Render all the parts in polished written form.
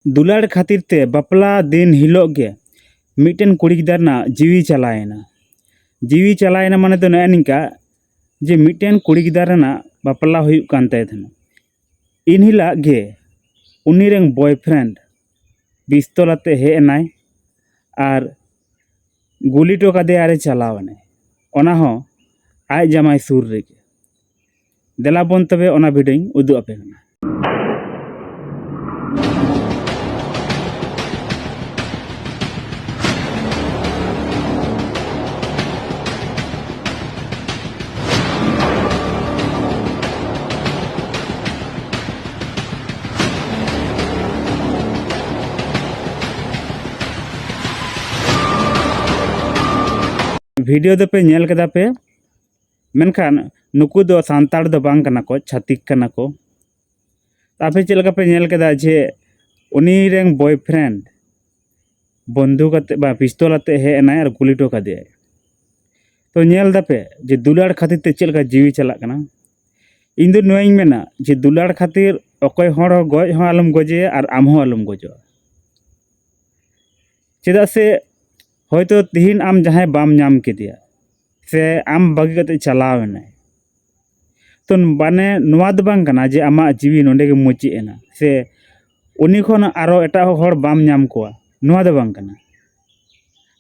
दुलाड़ खातिर ते बापला दिन हिलोग गे मिटन कुड़ी गिदारना जीवी चलायना माने तो नया निका जे मिटन कुड़ी गिदारना बापला हुयुग कान ताय थना इन हिला गे उनी रेंग बॉयफ्रेंड पिस्तौल आते हे नाय आर गुली टोका दे आरे चलावने ओना हो आय जामाय सुर रेगे देला बोन तबे ओना भिडियों उदु आपे कना। वीडियो दो पे नेल कदा पे मेनखान नुकु दो सांताड़ दो बांग कना को छातिक कना को तापे चलका पे नेल कदा जे उनी रेंग बॉयफ्रेंड बंदूक आते बा पिस्तौल आते हे नाय और गुली टोका दे तो नेल दा पे जे दुलाड़ खातिर ते चलका जीवी चला कना इन दो नोइंग मेना जे दुलाड़ खातिर अकोय होड़ गज हो आलम गजे और आम हो आलम गजो चेदा से होयतो तिहिन आम जहां बाम नाम केदिया से आम बागी कते चलाव एना तो बाने नुआ दो बांग कना जे आमा जीवी नोंडे गे मुची एना से उनी खन आरो एटा होड़ बाम नाम कोआ नुआ दो बांग कना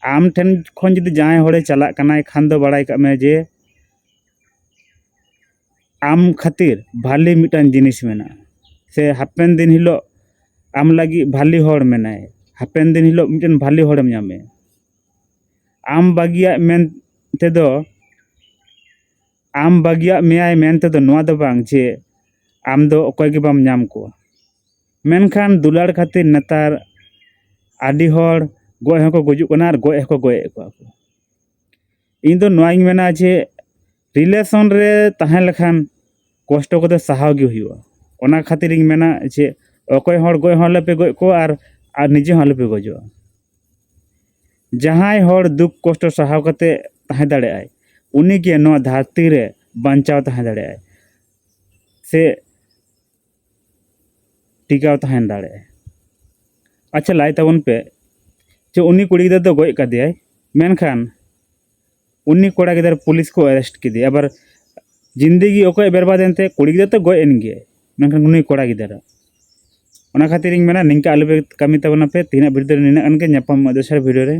आम ठेन खन जदि जहां होड़े चला कना खान दो बड़ाई का में जे आम खातिर भाली मिटान जिनिस मेना से हापेन दिन हिलो आम लगी भाली होड़ मेनाय हापेन दिन हिलो मिटन भाली होड़म नामे आम बागिया मेन तेदो आम बागिया मेयाय मेन तेदो नुआ दो बांग जे आम दो अकोय गे बाम नाम को मेनखान दुलाड़ खातिर नेतार आदि होड़ गोय हको गुजु कना और गोय हको गोय को इन दो नुआइंग मेना जे रिलेशन रे ताहें लखान कष्ट को दो सहाव गे हुआ ओना खातिर इंग मेना जे अकोय होड़ गोय होले पे गोय को और निजे होले पे गजो जहां होड़ दुख कष्ट सहाव कते ताहें दाड़े आय उनी के नो धरती रे बांचाव ताहें दाड़े आय से टिकाव ताहें दाड़े आय। अच्छा लाई ताबन पे जे उनी कुड़ी गिदर दो गोय कादियाय मेनखान उनी कोड़ा गिदर पुलिस को अरेस्ट किदे आबार जिंदगी ओकोय बर्बाद एनते कुड़ी गिदर तो गोय एन गे मेनखान उनी कोड़ा गिदर ओना खातिर इंग मेना निंका आलबे कमी ताबना पे तीना वीडियो निना अनके ᱧᱟᱯᱟᱢ दोसर वीडियो रे।